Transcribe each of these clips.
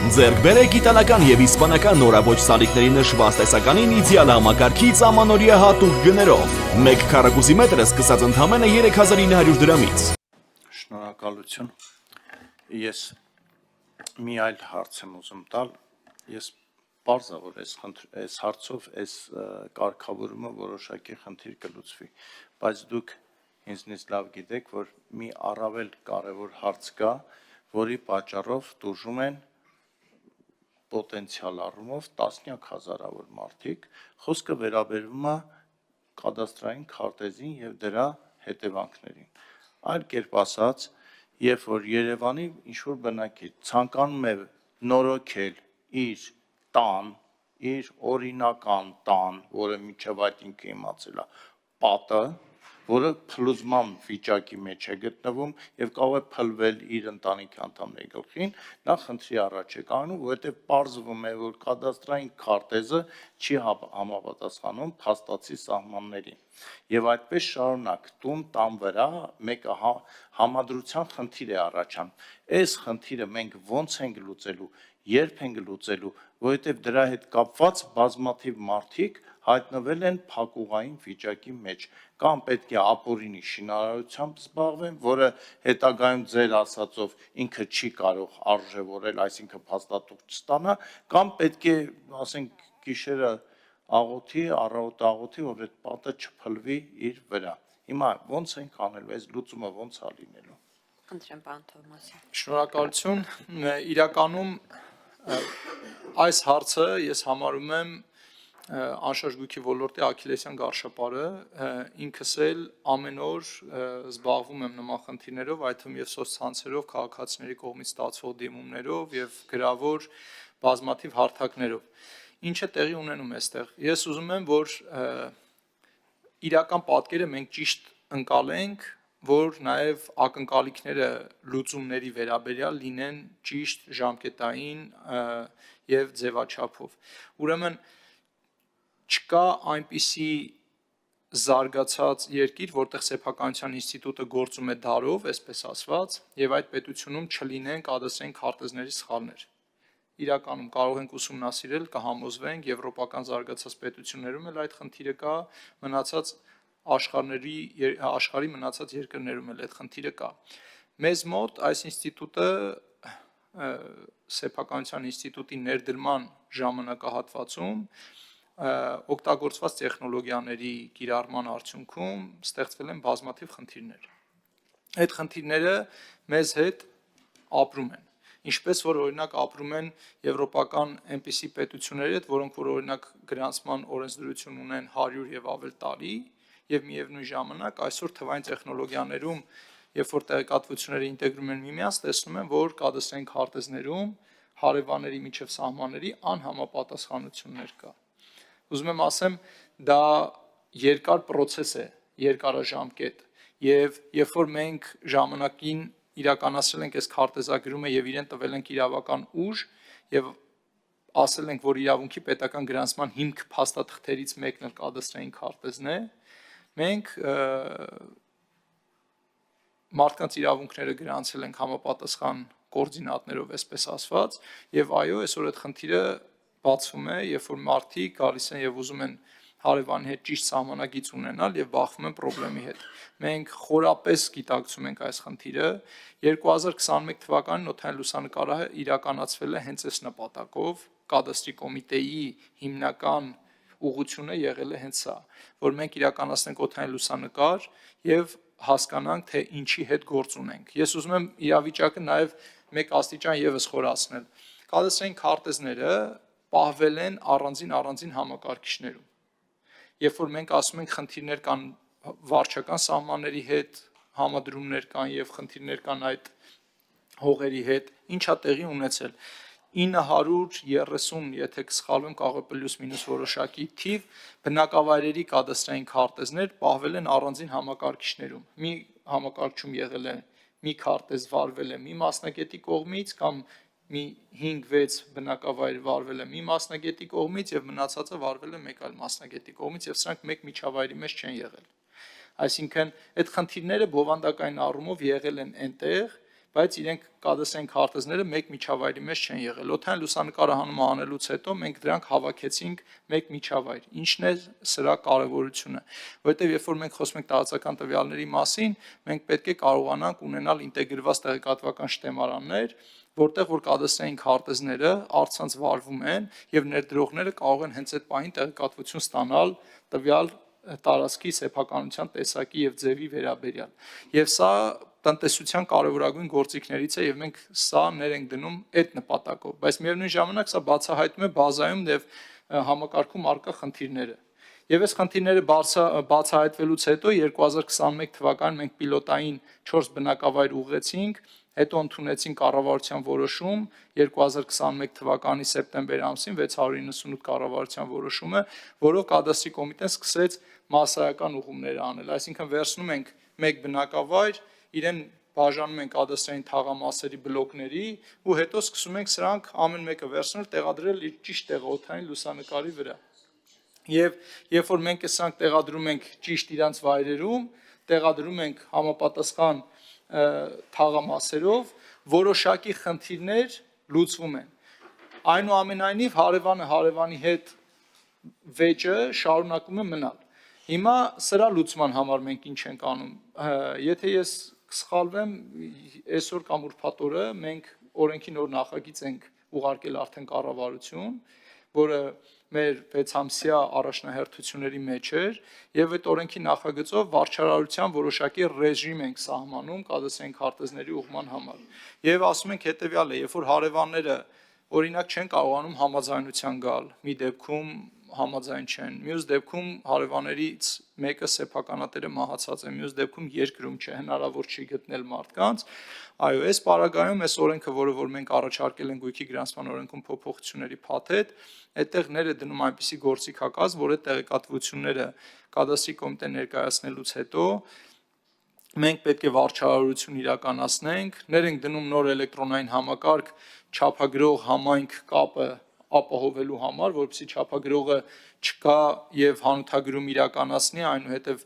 Ձեռք բերեք իտալական եւ իսպանական նորաբոճ սալիկների նշված տեսականին իդեալ համակարգից ամանորյա հատուկ գներով։ 1 քառակուսի մետրը սկսած ընդամենը 3900 դրամից։ Շնորհակալություն։ Ես մի այլ հարց եմ ուզում տալ։ Ես պարզ է, որ այս հարցով այս կարգավորումը որոշակի խնդիր կլուծվի, բայց դուք ինձնից լավ գիտեք, որ մի առավել կարևոր հարց կա, որի պատճառով տուժում են պոտենցիալ առումով տասնյակ հազարավոր մարդիկ, խոսքը վերաբերվում է կադաստրային քարտեզին եւ դրա հետևանքներին։ Այլ կերպ ասած, երբ որ Երևանի ինչ-որ բնակիչ ցանկանում է նորոգել իր տան, իր օրինական տան, որը մինչև այդ ինքը իմացել է, պատը, որը փլուզման վիճակի մեջ է գտնվում եւ կարող է փլվել իր ընտանիքի անդամների գլխին, նա խնդրի առաջ է կանգնում, որովհետեւ պարզվում է, որ կադաստրային քարտեզը չի համապատասխանում փաստացի սահմաններին։ Եվ այդպես շարունակ տան վրա մեկը համադրության խնդիր է առաջանում։ Այս խնդիրը մենք ո՞նց ենք լուծելու, երբ ենք լուծելու, որովհետև դրա հետ կապված բազմաթիվ մարդիկ հայտնվել են փակուղային վիճակի մեջ, կամ պետք է ապօրինի շինարարությամբ զբաղվեն, որը հետագայում ձեր ասածով ինքը չի կարող արժևորել, այսինքն փաստաթուղթ չստանա, կամ պետք է, ասենք, գիշերը աղոթի, առավոտ աղոթի, որ այդ պատը չփլվի իր վրա։ Հիմա ո՞նց ենք անելու, այս լուծումը ո՞նց է լինելու։ Խնդրեմ, պարոն Թովմասյան։ Շնորհակալություն։ Իրականում այս հարցը ես համարում եմ անշարժույթի ոլորտի աքիլեսյան գարշապարը, ինքս էլ ամեն օր զբաղվում եմ նման խնդիրներով, այդ թվում եւ սոցցանցերով, քաղաքացիների կողմից ստացվող դիմումներով եւ գրավոր բազմաթիվ հարթակներով։ Ինչ է տեղի ունենում այստեղ։ Ես ուզում եմ, որ իրական պատկերը մենք ճիշտ ընկալենք, որ նաև ակնկալիքները լուծումների վերաբերյալ լինեն ճիշտ ժամկետային եւ ձևաչափով։ Ուրեմն չկա այնպիսի զարգացած երկիր, որտեղ սեփականության ինստիտուտը գործում է դարով, այսպես ասված, եւ այդ պետությունում չլինեն կադաստրային քարտեզների սխալներ։ Իրականում կարող ենք ուսումնասիրել, կհամոզվենք, եվրոպական զարգացած պետություններում էլ այդ խնդիրը կա, մնացած աշխարհի մնացած երկրներում էլ այդ խնդիրը կա։ Մեզ մոտ այս ինստիտուտը սեփականության ինստիտուտի ներդրման ժամանակահատվածում օգտագործված տեխնոլոգիաների կիրառման արդյունքում ստեղծվել են բազմաթիվ խնդիրներ։ Այդ խնդիրները մեզ հետ ապրում են, ինչպես որ օրինակ ապրում են եվրոպական այնպիսի պետությունների հետ, որոնք որ օրինակ գրանցման օրենսդրություն ունեն 100 եւ ավել տարի, եւ միևնույն ժամանակ այսօր թվային տեխնոլոգիաներում, երբ որ տեղեկատվությունները ինտեգրում են միմյանց, տեսնում են, որ կադաստրային քարտեզներում հարևանների միջև սահմանների անհամապատասխանություններ կա։ Ուզում եմ ասեմ, դա երկար process է, երկարաժամկետ, եւ երբ որ մենք ժամանակին իրականացրել ենք այս քարտեզագրումը եւ իրեն տվել ենք իրավական ուժ եւ ասել ենք, որ իրավունքի պետական գրանցման հիմք փաստաթղթերից մեկն էլ կադաստրային քարտեզն է, մենք մարդկանց իրավունքները գրանցել ենք համապատասխան կոորդինատներով, այսպես ասված, եւ այո, այսօր այդ խնդիրը բացվում է, երբ որ մարդիկ գալիս են եւ ուզում են հարևանի հետ ճիշտ սահմանագիծ ունենալ եւ բախվում են խնդրի հետ։ Մենք խորապես գիտակցում ենք այս խնդիրը։ 2021 թվականին օդային լուսանկարը իրականացվել է հենց այս նպատակով, կադաստրի կոմիտեի հիմնական ուղղությունը եղել է հենց սա, որ մենք իրականացնենք օդային լուսանկար եւ հասկանանք, թե ինչի հետ գործ ունենք։ Ես ուզում եմ իրավիճակը նաեւ մեկ աստիճան եւս խորացնել։ Կադաստրային քարտեզները պահվել են առանձին համակարգիչներում։ Երբ որ մենք ասում ենք խնդիրներ կան վարչական սահմանների հետ, համադրումներ կան եւ խնդիրներ կան այդ հողերի հետ, ինչա տեղի ունեցել 930, եթե կսխալվեմ, կարող է պլյուս մինուս որոշակի թիվ բնակավայրերի կադաստրային քարտեզներ պահվել են առանձին համակարգիչներում։ Մի համակարգչում եղել է մի քարտեզ վարվել է մի մասնագետի կողմից կամ մի 5-6 բնակավայր վարվել է մի մասնագետի կողմից եւ մնացածը վարվել է մեկ այլ մասնագետի կողմից եւ սրանք մեկ միջավայրի մեջ չեն եղել։ Այսինքն այդ խնդիրները բովանդակային առումով եղել են այնտեղ, բայց իրենք կադաստրային քարտեզները մեկ միջավայրի մեջ չեն եղել։ Օդային լուսանկարահանումը անելուց հետո մենք դրանք հավաքեցինք մեկ միջավայր։ Ինչն է սրա կարևորությունը, որովհետև երբ որ մենք խոսում ենք տարածական տվյալների մասին, մենք պետք է կարողանանք ունենալ ինտեգրված տեղեկատվական շտեմարաններ, որտեղ որ կադաստրային քարտեզները առցանց վարվում են եւ ներդրողները կարող են հենց այդ պահին տեղեկատվություն ստանալ տվյալ տարածքի սեփականության տեսակի եւ ձևի վերաբերյալ։ Եվ սա տնտեսության կարևորագույն գործիքներից է եւ մենք սա ներ ենք դնում այդ նպատակով, բայց միևնույն ժամանակ սա բացահայտում է բազայում եւ համակարգում առկա խնդիրները։ Եվ այս խնդիրները բացահայտվելուց հետո 2021 թվականին մենք պիլոտային 4 բնակավայր ուղղեցինք, հետո ընդունեցին կառավարության որոշում 2021 թվականի սեպտեմբեր ամսին 698 կառավարության որոշումը, որով կադաստրի կոմիտեն սկսեց մասսայական ուղումներ անել, այսինքն վերցնում ենք մեկ բնակավայր, իրեն բաժանում ենք կադաստրային թաղամասերի բլոկների ու հետո սկսում ենք սրանք ամեն մեկը վերցնել, տեղադրել իր ճիշտ տեղը օդային լուսանկարի վրա։ Եվ երբ որ մենք սրանք տեղադրում ենք ճիշտ իրանց վայրերում, տեղադրում ենք համապատասխան թաղամասերով, որոշակի խնդիրներ լուծվում են։ Այնուամենայնիվ հարևանը հարևանի հետ վեճը շարունակում է մնալ։ Հիմա սրա լուծման համար մենք ինչ ենք անում։ Եթե ես սխալվեմ, այսօր կամ ուրբաթ օրը մենք օրենքի նոր նախագիծ ենք ուղարկել արդեն կառավարություն, որը մեր 6 ամսյա առաջնահերթությունների մեջ էր, եւ այդ օրենքի նախագծով վարչարարության որոշակի ռեժիմ ենք սահմանում կադաստրային քարտեզների ուղղման համար։ Եվ ասում ենք հետեւյալը, երբ որ հարևանները օրինակ չեն կարողանում համաձայնության գալ, մի դեպքում համաձայն չեն, մյուս դեպքում հարևաններից մեկը սեփականատերը մահացած է, մյուս դեպքում երկրում չէ, հնարավոր չի գտնել մարդկանց, այո, այս պարագայում այս օրենքը, որը մենք առաջարկել ենք գույքի գրանցման օրենքում փոփոխությունների փաթեթ, այդտեղ ներ է դնում այնպիսի գործիքակազմ, որ այդ տեղեկատվությունները կադաստրի կոմիտե ներկայացնելուց հետո մենք պետք է վարչարարություն իրականացնենք, ներ ենք դնում նոր էլեկտրոնային համակարգ չափագրող համայնք կապը ապահովելու համար, որպեսզի չափագրողը չկա եւ հանութագրում իրականացնի, այնուհետեւ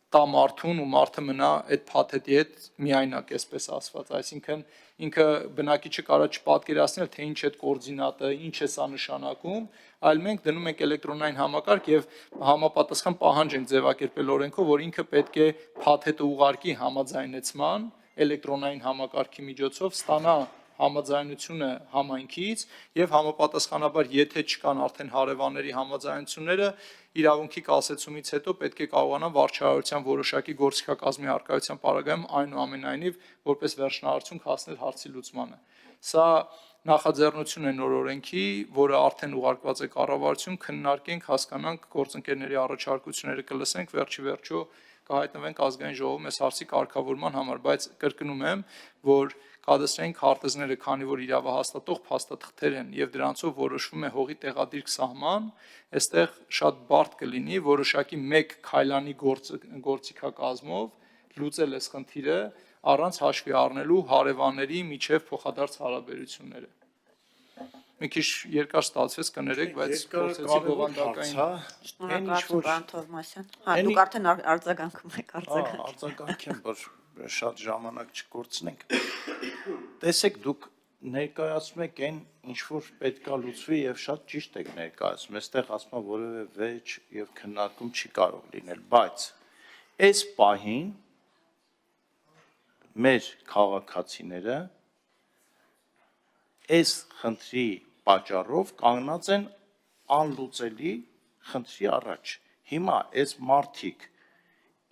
տա մարդուն ու մարդը մնա այդ փաթեթի հետ միայնակ, այսպես ասված, այսինքն ինքը բնակիչը կարա չպատկերացնել, թե ինչ է այդ կոորդինատը, ինչ է սա նշանակում, այլ մենք դնում ենք էլեկտրոնային համակարգ եւ համապատասխան պահանջ ենք ձևակերպել օրենքով, որ ինքը պետք է փաթեթը ուղարկի համաձայնեցման էլեկտրոնային համակարգի միջոցով ստանա համաձայնությունը համայնքից եւ համապատասխանաբար եթե չկան արդեն հարևանների համաձայնությունները իրավունքի կասեցումից հետո պետք է կարողանան վարչարարության որոշակի գործիքակազմի արկայության պարագայում այնուամենայնիվ որպես վերջնահարցունք հասնել հարցի լուծմանը։ Սա նախաձեռնություն է նոր օրենքի, որը արդեն ուղարկված է կառավարություն, քննարկենք, հասկանանք, գործընկերների առաջարկությունները կլսենք, վերջի վերջո կհայտնվենք ազգային ժողովում այս հարցի կարգավորման համար, բայց կրկնում եմ, որ կադաստրային քարտեզները, քանի որ իրավահաստատող փաստաթղթեր են եւ դրանցով որոշվում է հողի տեղադիրք սահման, այստեղ շատ բարդ կլինի որոշակի մեկ քայլանի գործիքակազմով լուծել այս խնդիրը առանց հաշվի առնելու հարևանների միջև փոխադարձ հարաբերությունները։ Մի քիչ երկար ստացվեց կներեք, բայց փորձեցի բովանդակային։ Շնորհակալություն, պարոն Թովմասյան։ Հա, դուք արդեն արձագանքում եք, արձագանքեմ, որ շատ ժամանակ չկորցնենք։ Տեսեք, դուք ներկայացնում եք այն, ինչ որ պետքա լուծվի եւ շատ ճիշտ եք ներկայացնում։ Այստեղ ասում եմ որևէ վեճ եւ քննարկում չի կարող լինել, բայց այս պահին մեր քաղաքացիները այս խնդրի պատճառով կանգնած են անլուծելի խնդրի առաջ։ Հիմա այս մարդիկ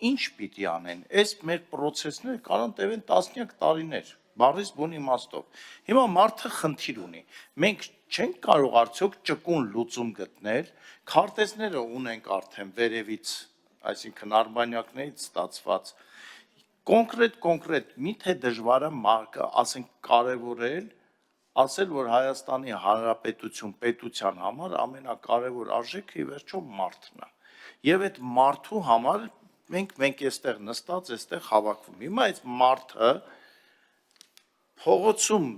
ինչ պիտի անեն։ Այս մեր process-ները կարող տևեն տասնյակ տարիներ, բառից բուն իմաստով։ Հիմա մարդը խնդիր ունի։ Մենք չենք կարող արդյոք ճկուն լուծում գտնել, քարտեզները ունենք արդեն վերևից, այսինքն արբանյակներից ստացված կոնկրետ միթե դժվարը մարկը, ասենք կարևորել, ասել, որ Հայաստանի Հանրապետություն պետության համար ամենակարևոր արժեքը ի վերջո մարդն է։ Եվ այդ մարդու համար մենք այստեղ նստած, այստեղ հավաքվում։ Հիմա այս մարդը փողոցում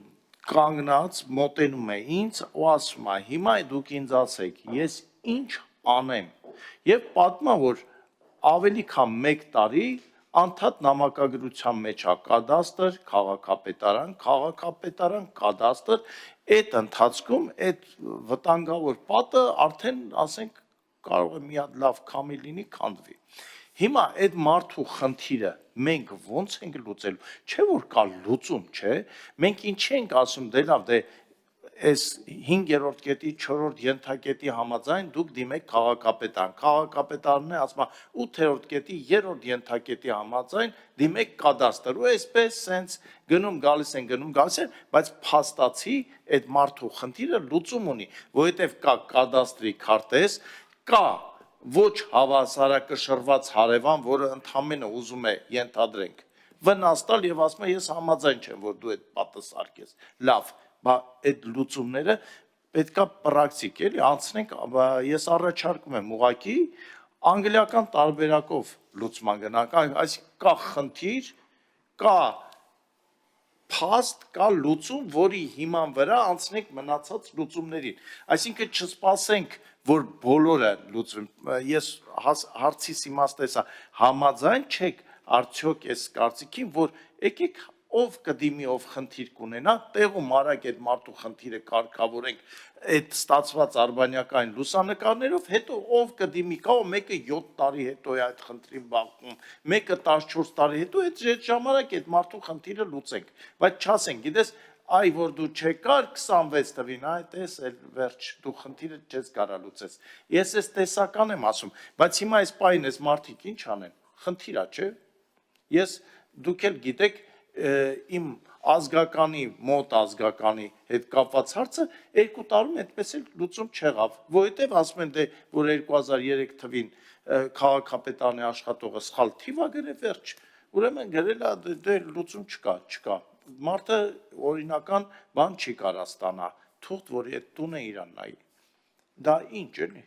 կանգնած մոտենում է ինձ ու ասում է. հիմա դուք ինձ ասեք, ես ինչ անեմ։ Եվ պատմա, որ ավելի քան 1 տարի անդադ նամակագրության մեջ է կադաստր, քաղաքապետարան, կադաստր, այդ ընթացքում այդ վտանգավոր պատը արդեն, ասենք, կարող է մի հատ լավ քամի լինի, քանդվի։ Հիմա այդ մարդու խնդիրը մենք ո՞նց ենք լուծելու, չէ որ կա լուծում, չէ, մենք ինչի ենք ասում, դե լավ, դե այս 5-րդ կետի 4-րդ ենթակետի համաձայն դուք դիմեք քաղաքապետարն է ասում 8-րդ կետի 3-րդ ենթակետի համաձայն դիմեք կադաստր ու այսպես սենց գնում գալիս են, բայց փաստացի այդ մարդու խնդիրը լուծում ունի, որովհետև կա կադաստրի քարտեզ, կա ոչ հավասարակշռված հարևան, որը ընդամենը ուզում է ենթադրենք վնաս տալ եւ ասում է ես համաձայն չեմ, որ դու այդ պատը սարքես։ Լավ, այդ լուծումները պետքա պրակտիկ էլի անցնենք, ես առաջարկում եմ ուղղակի անգլիական տարբերակով լուծման գնանք, այսինքն կա խնդիր, կա փաստ, կա լուծում, որի հիման վրա անցնենք մնացած լուծումներին։ Այսինքն չսպասենք, որ բոլորը լուծվեն։ Ես հարցիս իմաստը էսա, համաձայն չեք արդյոք այս կարծիքին, որ եկեք ով կդիմի, ով խնդիր կունենա, տեղում արագ այդ մարդու խնդիրը կարգավորենք այդ ստացված արբանյակային լուսանկարներով, հետո ով կդիմի, կա մեկը 7 տարի հետո է այդ խնդրին բախվում, մեկը 14 տարի հետո այդ ժամանակ այդ մարդու խնդիրը լուծենք, բայց չասենք, գիտես, այ որ դու չեկար 26 տվին, այդ էս էլ վերջ, դու խնդիրը չես կարա լուծես։ Ես էս տեսական եմ ասում, բայց հիմա այս պահին այս մարդիկ ինչ անեն, խնդիր է, չէ։ Ես դուք էլ գիտեք իմ ազգականի, մոտ ազգականի հետ կապված հարցը 2 տարում այդպես էլ լուծում չեղավ, որովհետև ասում են դե որ 2003 թվին քաղաքապետարանի աշխատողը սխալ թիվ ա գրել վերջ, ուրեմն գրել ա դե լուծում չկա, մարդը օրինական բան չի կարա ստանա, թուղթ, որի այդ տունը իրան նայի, դա ինչ էլի։